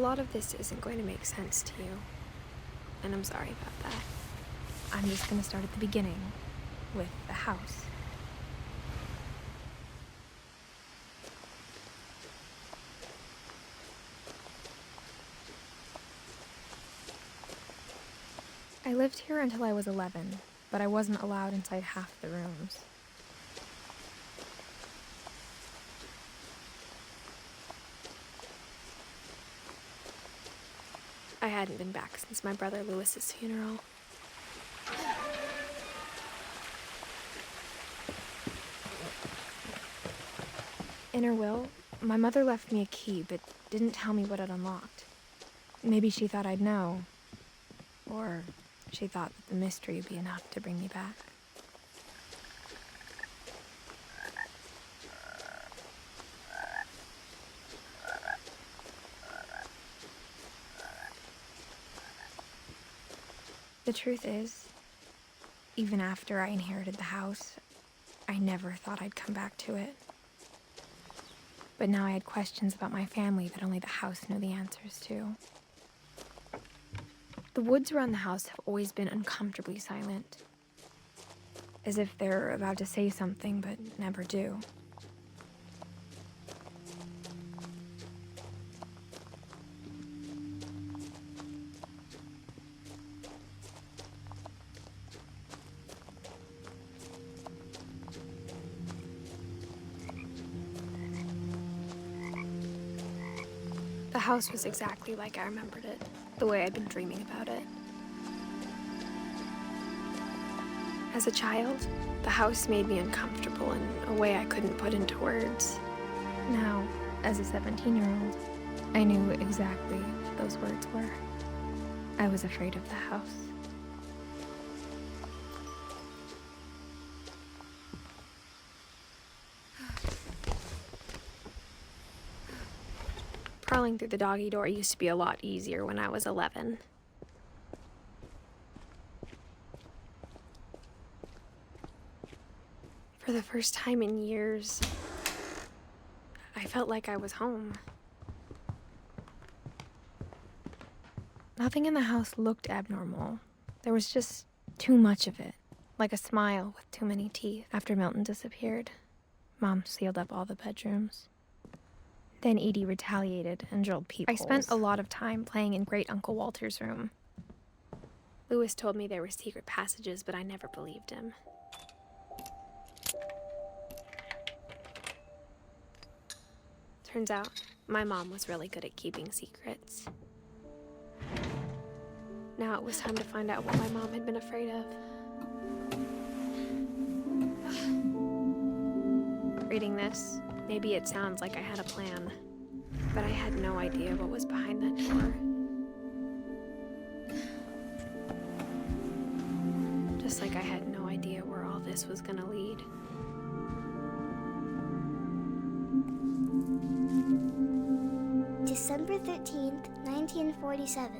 lot of this isn't going to make sense to you, and I'm sorry about that. I'm just gonna start at the beginning, with the house. I lived here until I was 11, but I wasn't allowed inside half the rooms. I hadn't been back since my brother Lewis's funeral. In her will, my mother left me a key, but didn't tell me what it unlocked. Maybe she thought I'd know. Or she thought that the mystery would be enough to bring me back. The truth is, even after I inherited the house, I never thought I'd come back to it. But now I had questions about my family that only the house knew the answers to. The woods around the house have always been uncomfortably silent, as if they're about to say something but never do. The house was exactly like I remembered it, the way I'd been dreaming about it. As a child, the house made me uncomfortable in a way I couldn't put into words. Now, as a 17-year-old, I knew exactly what those words were. I was afraid of the house. Crawling through the doggy door used to be a lot easier when I was 11. For the first time in years, I felt like I was home. Nothing in the house looked abnormal. There was just too much of it, like a smile with too many teeth. After Milton disappeared, Mom sealed up all the bedrooms. Then Edie retaliated and drilled peepholes. I spent a lot of time playing in Great Uncle Walter's room. Lewis told me there were secret passages, but I never believed him. Turns out, my mom was really good at keeping secrets. Now it was time to find out what my mom had been afraid of. Reading this, maybe it sounds like I had a plan, but I had no idea what was behind that door. Just like I had no idea where all this was gonna lead. December 13th, 1947.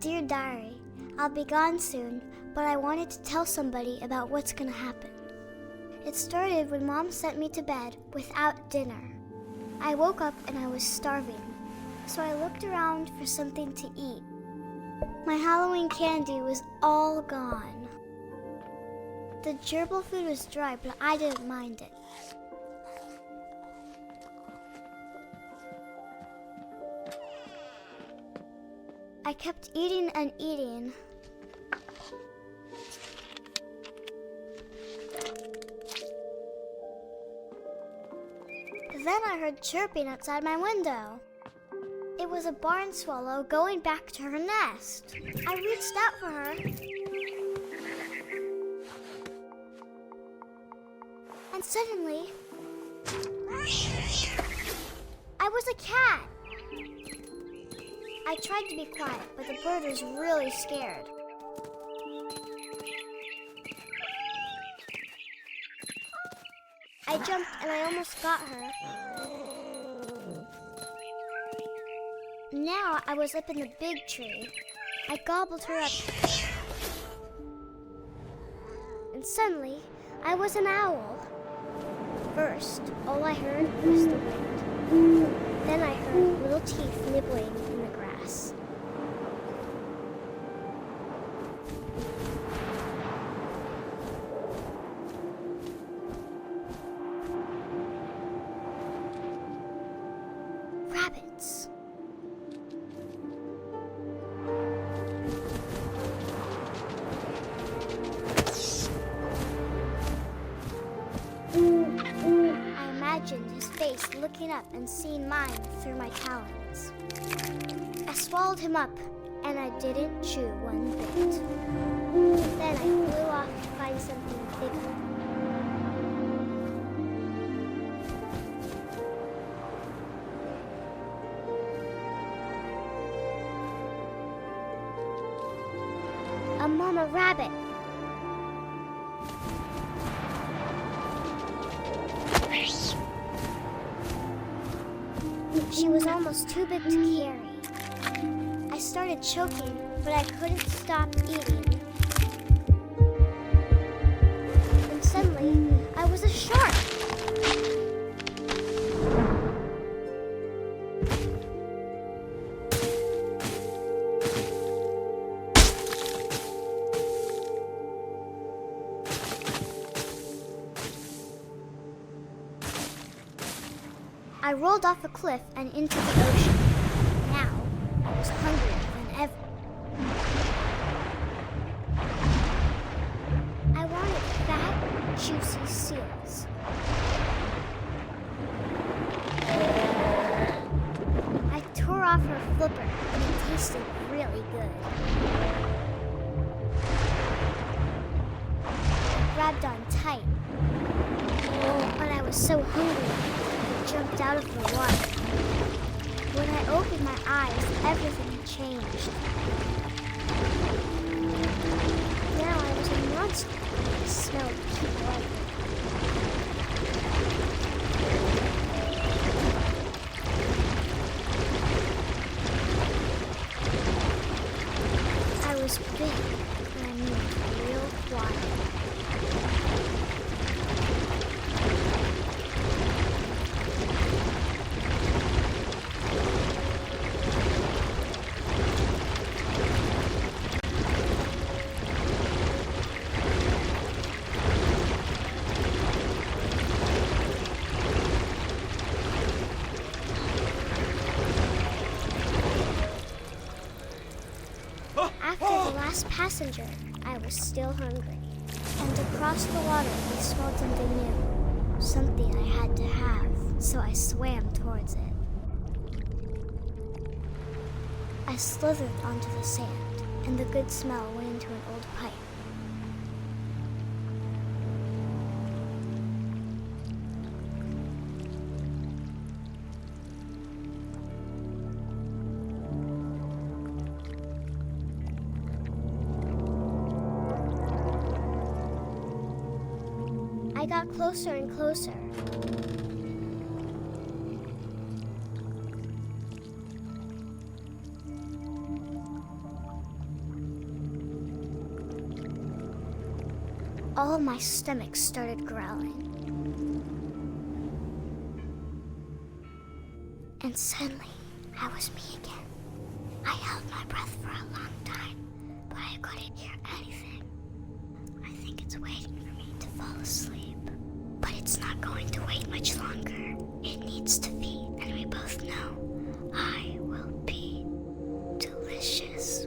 Dear Diary, I'll be gone soon, but I wanted to tell somebody about what's gonna happen. It started when Mom sent me to bed without dinner. I woke up and I was starving, so I looked around for something to eat. My Halloween candy was all gone. The gerbil food was dry, but I didn't mind it. I kept eating and eating. Then I heard chirping outside my window. It was a barn swallow going back to her nest. I reached out for her. And suddenly, I was a cat. I tried to be quiet, but the bird was really scared. I jumped and I almost got her. Now I was up in the big tree. I gobbled her up. And suddenly, I was an owl. First, all I heard was the wind. Then I heard little teeth nibbling in the imagined his face looking up and seeing mine through my talons. I swallowed him up, and I didn't chew one bit. Then I flew off to find something bigger. A mama rabbit. She was almost too big to carry. I started choking, but I couldn't stop eating. And suddenly, I was a shark. I rolled off a cliff and into the ocean. Now, I was hungrier than ever. I wanted fat, juicy seals. I tore off her flipper, and it tasted really good. I grabbed on tight, but I was so hungry. Jumped out of the water. When I opened my eyes, everything had changed. Now I was a monster. I smelled blood. I was big, and I moved real quiet. After the last passenger, I was still hungry. And across the water, I smelled something new. Something I had to have, so I swam towards it. I slithered onto the sand, and the good smell went into an old pipe. I got closer and closer. All of my stomach started growling. And suddenly, I was me again. I held my breath for a long time, but I couldn't hear anything. I think it's waiting for me to fall asleep. But it's not going to wait much longer. It needs to feed, and we both know I will be delicious.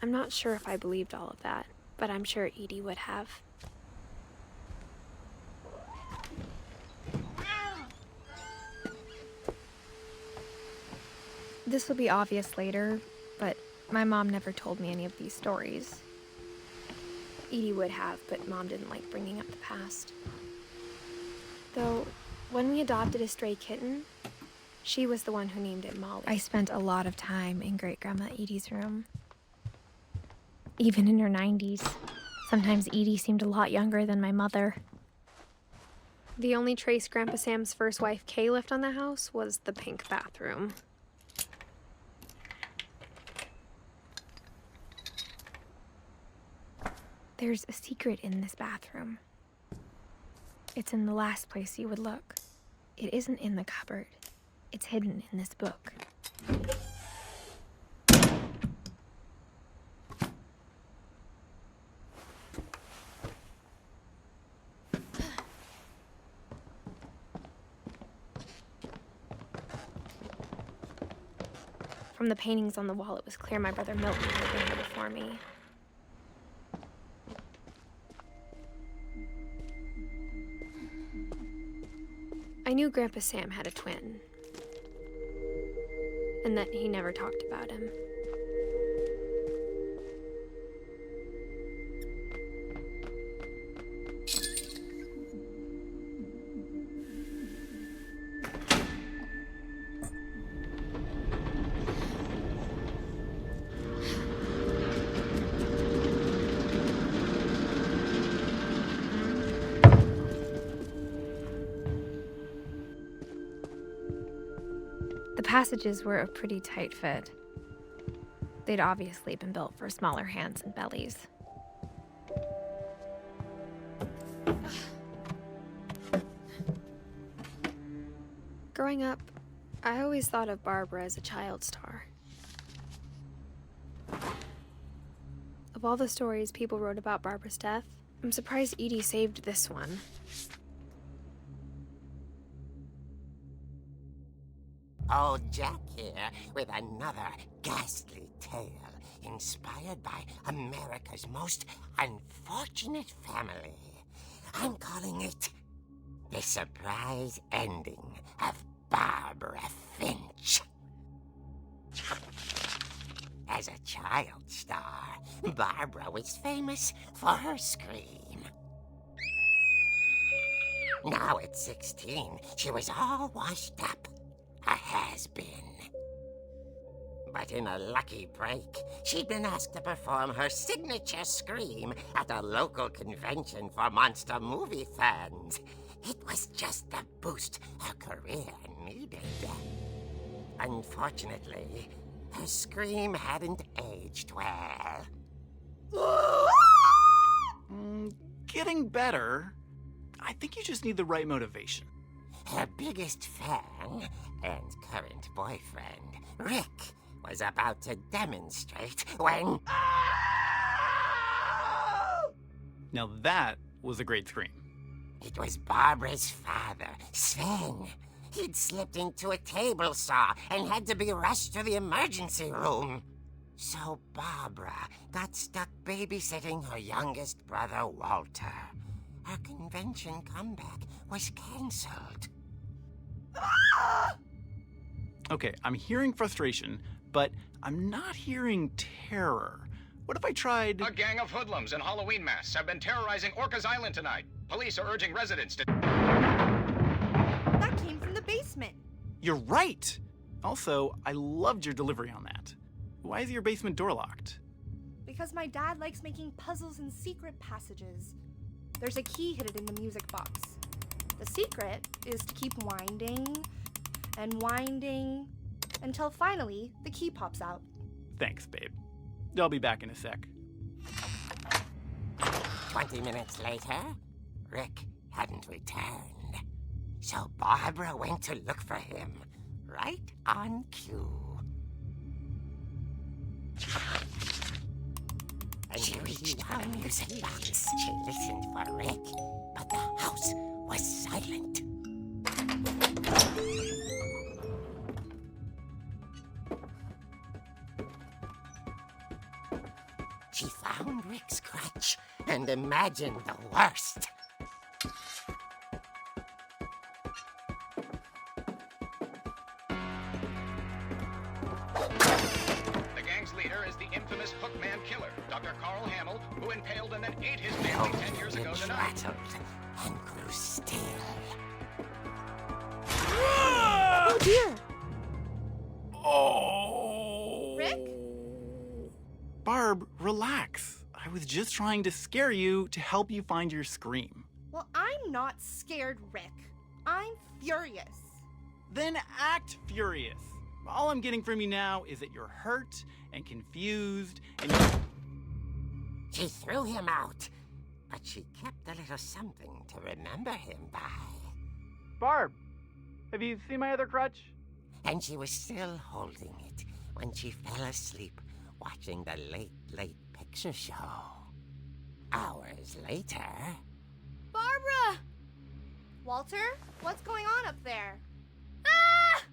I'm not sure if I believed all of that, but I'm sure Edie would have. This will be obvious later, but my mom never told me any of these stories. Edie would have, but Mom didn't like bringing up the past. Though, when we adopted a stray kitten, she was the one who named it Molly. I spent a lot of time in Great-Grandma Edie's room. Even in her 90s. Sometimes Edie seemed a lot younger than my mother. The only trace Grandpa Sam's first wife, Kay, left on the house was the pink bathroom. There's a secret in this bathroom. It's in the last place you would look. It isn't in the cupboard. It's hidden in this book. From the paintings on the wall, it was clear my brother Milton had been here before me. I knew Grandpa Sam had a twin, and that he never talked about him. The passages were a pretty tight fit. They'd obviously been built for smaller hands and bellies. Growing up, I always thought of Barbara as a child star. Of all the stories people wrote about Barbara's death, I'm surprised Edie saved this one. Old Jack here with another ghastly tale inspired by America's most unfortunate family. I'm calling it The Surprise Ending of Barbara Finch. As a child star, Barbara was famous for her scream. Now at 16, she was all washed up. A has-been. But in a lucky break, she'd been asked to perform her signature scream at a local convention for monster movie fans. It was just the boost her career needed. Unfortunately, her scream hadn't aged well. Getting better. I think you just need the right motivation. Her biggest fan and current boyfriend, Rick, was about to demonstrate when... Now that was a great scream. It was Barbara's father, Sven. He'd slipped into a table saw and had to be rushed to the emergency room. So Barbara got stuck babysitting her youngest brother, Walter. Her convention comeback was cancelled. Okay, I'm hearing frustration, but I'm not hearing terror. What if I tried... A gang of hoodlums in Halloween masks have been terrorizing Orcas Island tonight. Police are urging residents to... That came from the basement. You're right! Also, I loved your delivery on that. Why is your basement door locked? Because my dad likes making puzzles and secret passages. There's a key hidden in the music box. The secret is to keep winding and winding until finally the key pops out. Thanks, babe. I'll be back in a sec. 20 minutes later, Rick hadn't returned. So Barbara went to look for him, right on cue. And she reached for the music box. She listened for Rick, but the house was silent. She found Rick's crutch and imagined the worst. The gang's leader is the infamous Hookman killer, Dr. Carl Hamill, who impaled and then ate his family 10 years ago tonight. Rattled and grew still. Oh dear! Oh! Rick? Barb, relax. I was just trying to scare you to help you find your scream. Well, I'm not scared, Rick. I'm furious. Then act furious. All I'm getting from you now is that you're hurt and confused and She threw him out, but she kept a little something to remember him by. Barb, have you seen my other crutch? And she was still holding it when she fell asleep watching the Late Picture Show. Hours later... Barbara! Walter, what's going on up there? Ah!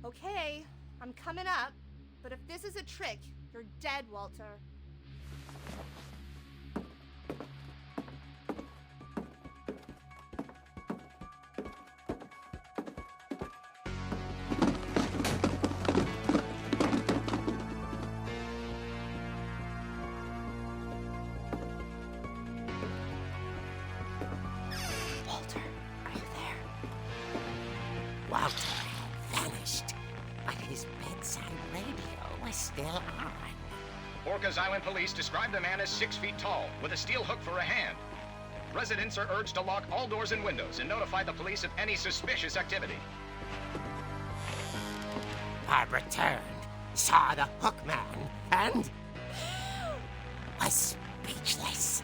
Okay, I'm coming up, but if this is a trick, you're dead, Walter. Walter, are you there? Walter had vanished, but his bedside radio was still on. Orcas Island police describe the man as 6 feet tall, with a steel hook for a hand. Residents are urged to lock all doors and windows and notify the police of any suspicious activity. Barbara turned, saw the hook man, and was speechless.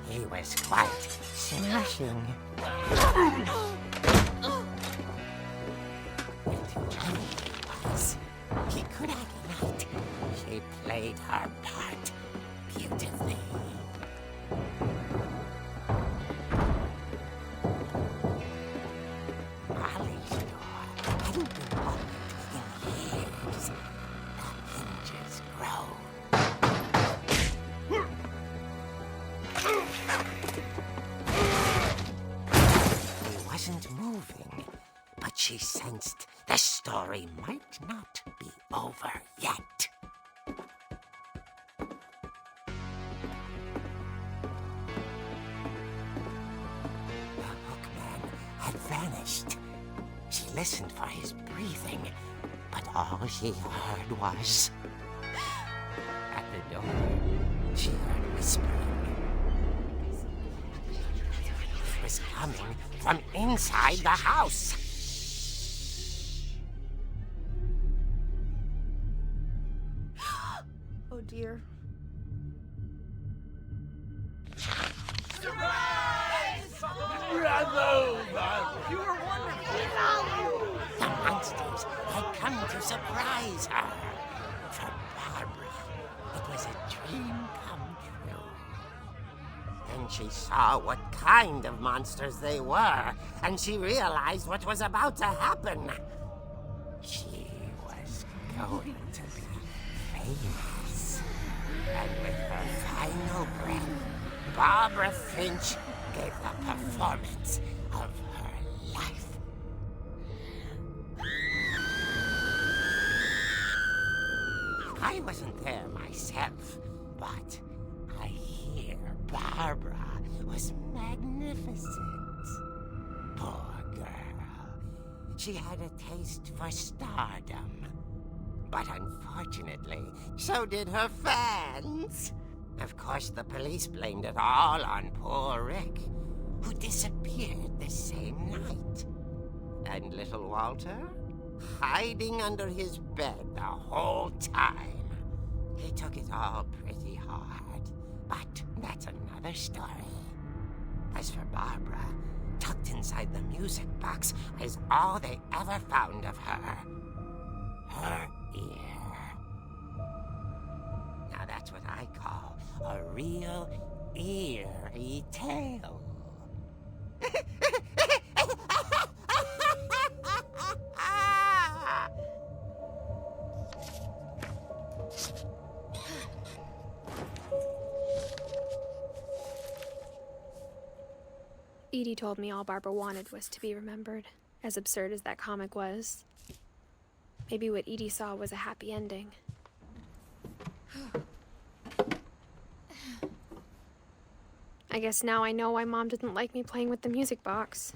He was quite smashing. And funny he was. He could act right. She played her part beautifully. Molly's door hadn't been opened in years. The hinges grow. He wasn't moving, but she sensed the story might not be over yet. The hookman had vanished. She listened for his breathing, but all she heard was... At the door, she heard whispering. It was coming from inside the house. Oh dear. The monsters had come to surprise her. For Barbara, it was a dream come true. Then she saw what kind of monsters they were, and she realized what was about to happen. She was going to be famous. And with her final breath, Barbara Finch gave the performance of her life. I wasn't there myself, but I hear Barbara was magnificent. Poor girl. She had a taste for stardom. But unfortunately, so did her fans. Of course, the police blamed it all on poor Rick, who disappeared the same night. And little Walter? Hiding under his bed the whole time. He took it all pretty hard, but that's another story. As for Barbara, tucked inside the music box is all they ever found of her. Her ear. Now that's what I call a real eerie tale. Edie told me all Barbara wanted was to be remembered, as absurd as that comic was. Maybe what Edie saw was a happy ending. I guess now I know why Mom didn't like me playing with the music box.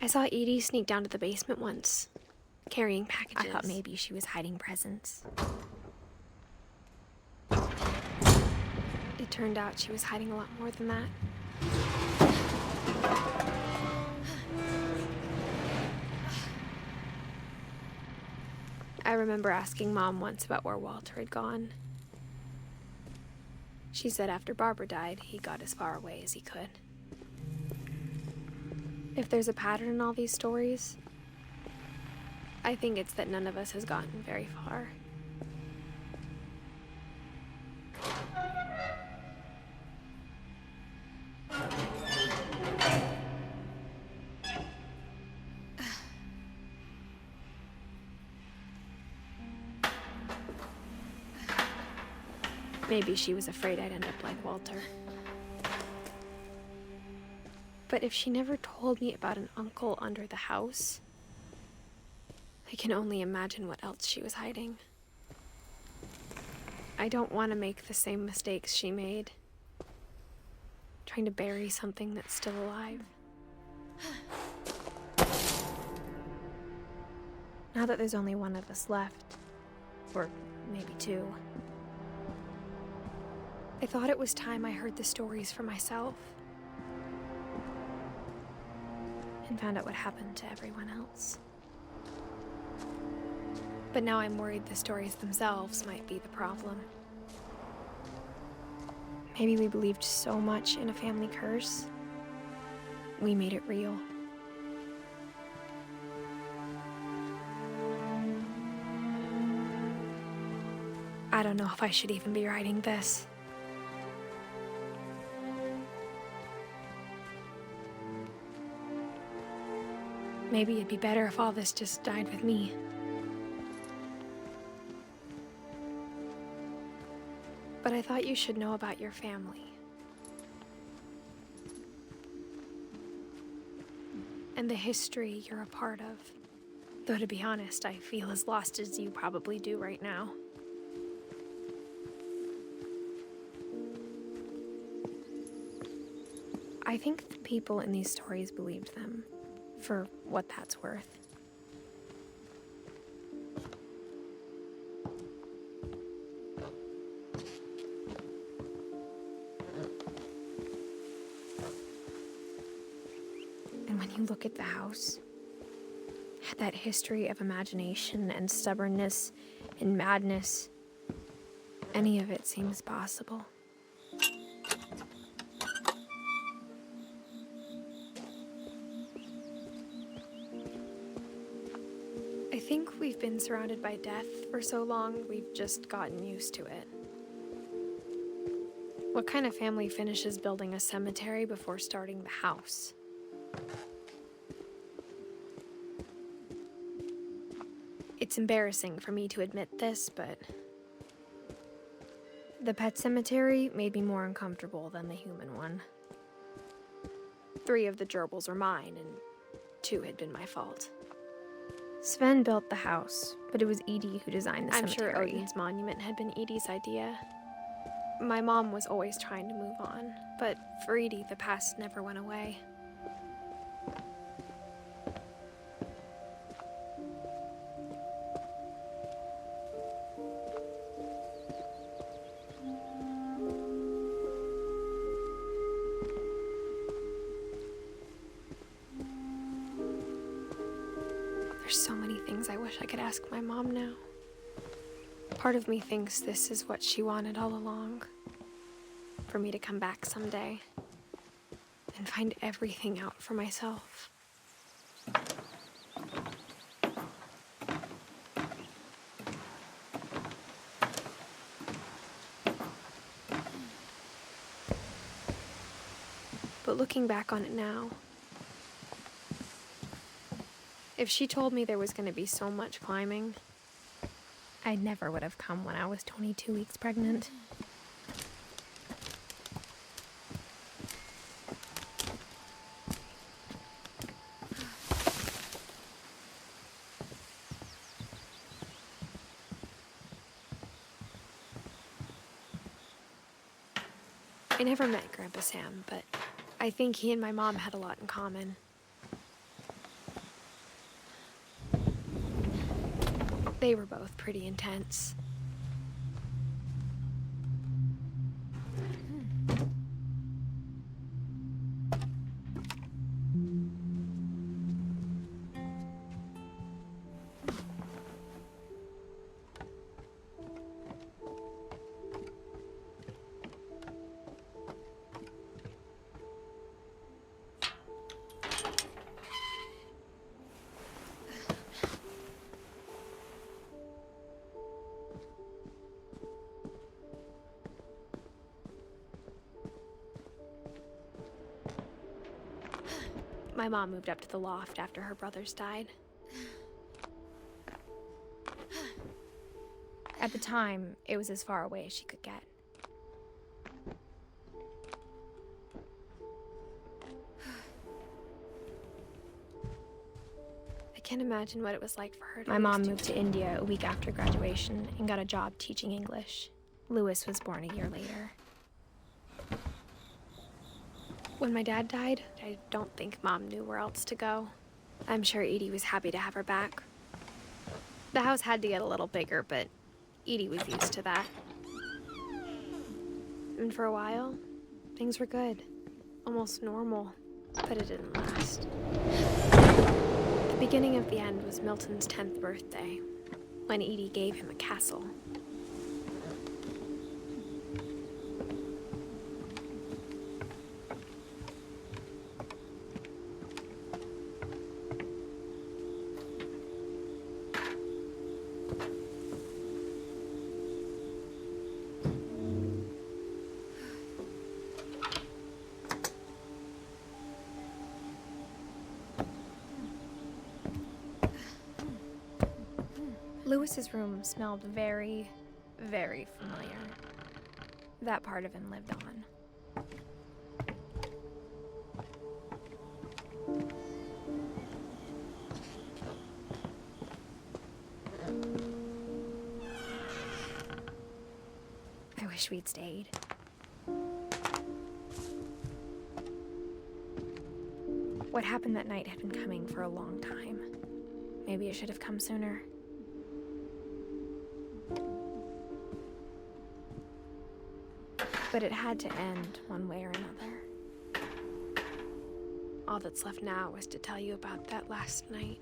I saw Edie sneak down to the basement once, carrying packages. I thought maybe she was hiding presents. It turned out she was hiding a lot more than that. I remember asking Mom once about where Walter had gone. She said after Barbara died, he got as far away as he could. If there's a pattern in all these stories, I think it's that none of us has gotten very far. Maybe she was afraid I'd end up like Walter. But if she never told me about an uncle under the house, I can only imagine what else she was hiding. I don't want to make the same mistakes she made, trying to bury something that's still alive. Now that there's only one of us left, or maybe two, I thought it was time I heard the stories for myself and found out what happened to everyone else. But now I'm worried the stories themselves might be the problem. Maybe we believed so much in a family curse, we made it real. I don't know if I should even be writing this. Maybe it'd be better if all this just died with me. But I thought you should know about your family. And the history you're a part of. Though to be honest, I feel as lost as you probably do right now. I think the people in these stories believed them, for what that's worth. And when you look at the house, that history of imagination and stubbornness and madness, any of it seems possible. I think we've been surrounded by death for so long, we've just gotten used to it. What kind of family finishes building a cemetery before starting the house? It's embarrassing for me to admit this, but the pet cemetery made me more uncomfortable than the human one. 3 of the gerbils are mine, and 2 had been my fault. Sven built the house, but it was Edie who designed the cemetery. I'm sure Odin's monument had been Edie's idea. My mom was always trying to move on, but for Edie, the past never went away. There's so many things I wish I could ask my mom now. Part of me thinks this is what she wanted all along. For me to come back someday and find everything out for myself. But looking back on it now, if she told me there was going to be so much climbing, I never would have come when I was 22 weeks pregnant. I never met Grandpa Sam, but I think he and my mom had a lot in common. They were both pretty intense. My mom moved up to the loft after her brothers died. At the time, it was as far away as she could get. I can't imagine what it was like for her to My mom lose moved to India a week after graduation and got a job teaching English. Louis was born a year later. When my dad died, I don't think Mom knew where else to go. I'm sure Edie was happy to have her back. The house had to get a little bigger, but Edie was used to that. And for a while, things were good. Almost normal, but it didn't last. The beginning of the end was Milton's 10th birthday, when Edie gave him a castle. Louis's room smelled very, very familiar. That part of him lived on. I wish we'd stayed. What happened that night had been coming for a long time. Maybe it should have come sooner. But it had to end one way or another. All that's left now is to tell you about that last night.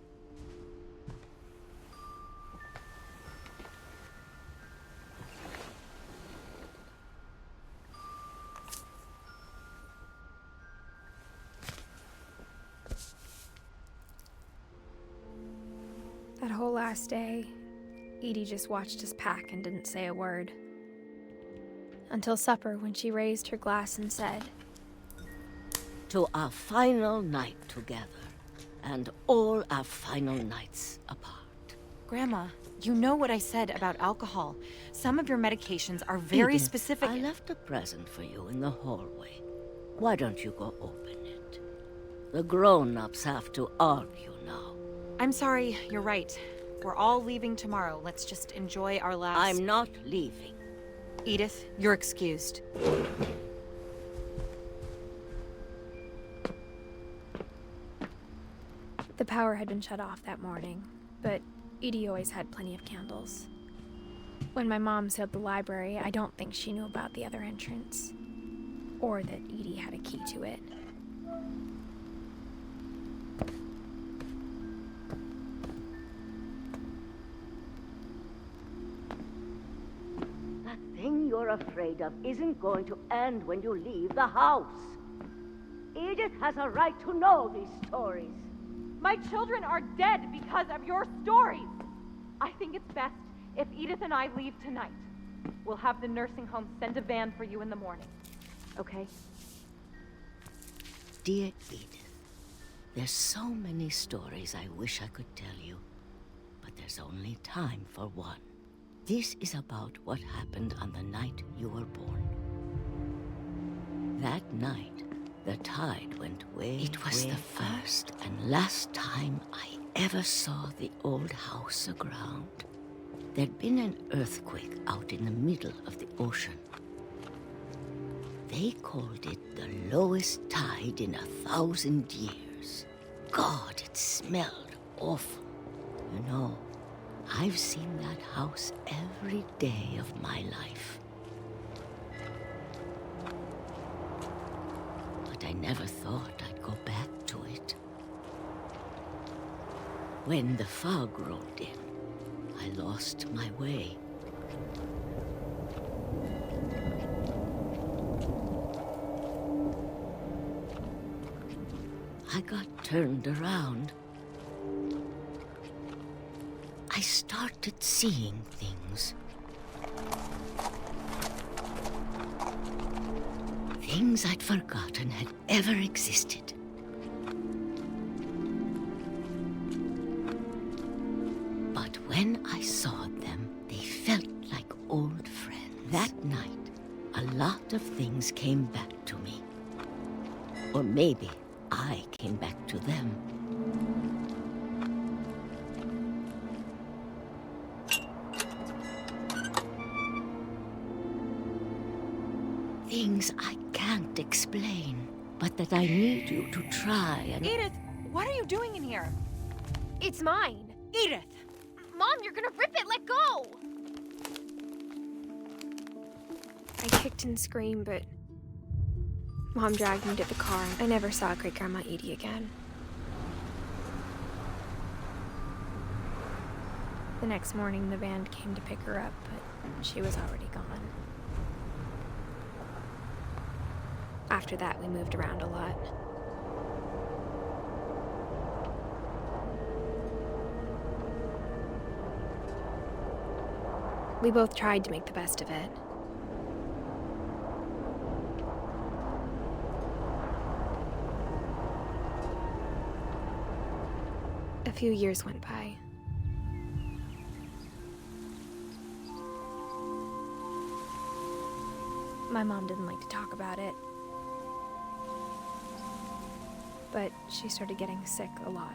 That whole last day, Edie just watched us pack and didn't say a word. Until supper, when she raised her glass and said, "To our final night together, and all our final nights apart." Grandma, you know what I said about alcohol. Some of your medications are very Edith, specific. I left a present for you in the hallway. Why don't you go open it? The grown-ups have to argue now. I'm sorry, you're right. We're all leaving tomorrow. Let's just enjoy our last... I'm not leaving. Edith, you're excused. The power had been shut off that morning, but Edie always had plenty of candles. When my mom sealed the library, I don't think she knew about the other entrance, or that Edie had a key to it. That thing you're afraid of isn't going to end when you leave the house. Edith has a right to know these stories. My children are dead because of your stories. I think it's best if Edith and I leave tonight. We'll have the nursing home send a van for you in the morning. Okay? Dear Edith, there's so many stories I wish I could tell you, but there's only time for one. This is about what happened on the night you were born. That night, the tide went way, it was the first and last time I ever saw the old house aground. There'd been an earthquake out in the middle of the ocean. They called it the lowest tide in 1,000 years. God, it smelled awful. You know, I've seen that house every day of my life. But I never thought I'd go back to it. When the fog rolled in, I lost my way. I got turned around. I started seeing things. Things I'd forgotten had ever existed. But when I saw them, they felt like old friends. That night, a lot of things came back to me. Or maybe I came back to them. Things I can't explain, but that I need you to try and... Edith, what are you doing in here? It's mine. Edith! Mom, you're gonna rip it! Let go! I kicked and screamed, but Mom dragged me to the car. I never saw Great-Grandma Edie again. The next morning, the band came to pick her up, but she was already gone. After that, we moved around a lot. We both tried to make the best of it. A few years went by. My mom didn't like to talk about it. But she started getting sick a lot.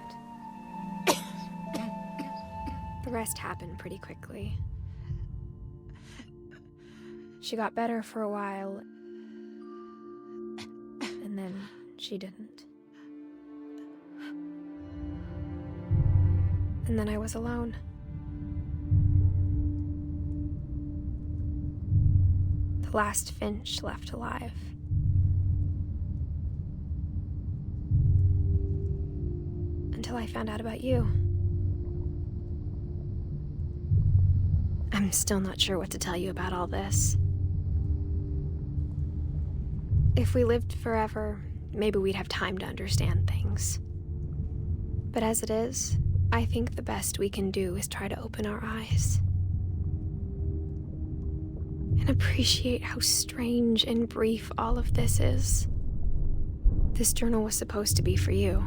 The rest happened pretty quickly. She got better for a while, and then she didn't. And then I was alone. The last Finch left alive. Until I found out about you. I'm still not sure what to tell you about all this. If we lived forever, maybe we'd have time to understand things. But as it is, I think the best we can do is try to open our eyes. And appreciate how strange and brief all of this is. This journal was supposed to be for you.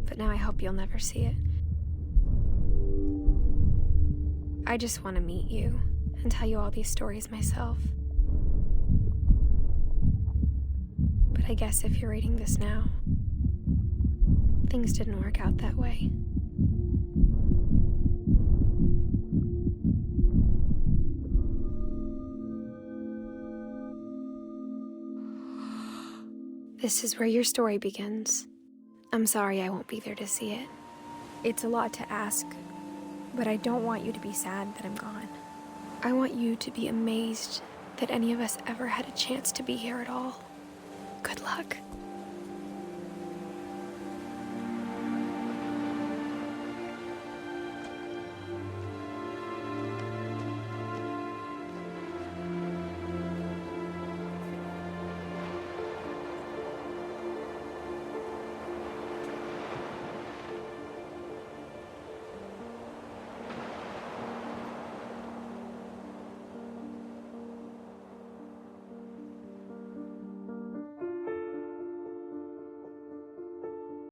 But now I hope you'll never see it. I just want to meet you and tell you all these stories myself. But I guess if you're reading this now, things didn't work out that way. This is where your story begins. I'm sorry I won't be there to see it. It's a lot to ask, but I don't want you to be sad that I'm gone. I want you to be amazed that any of us ever had a chance to be here at all. Good luck.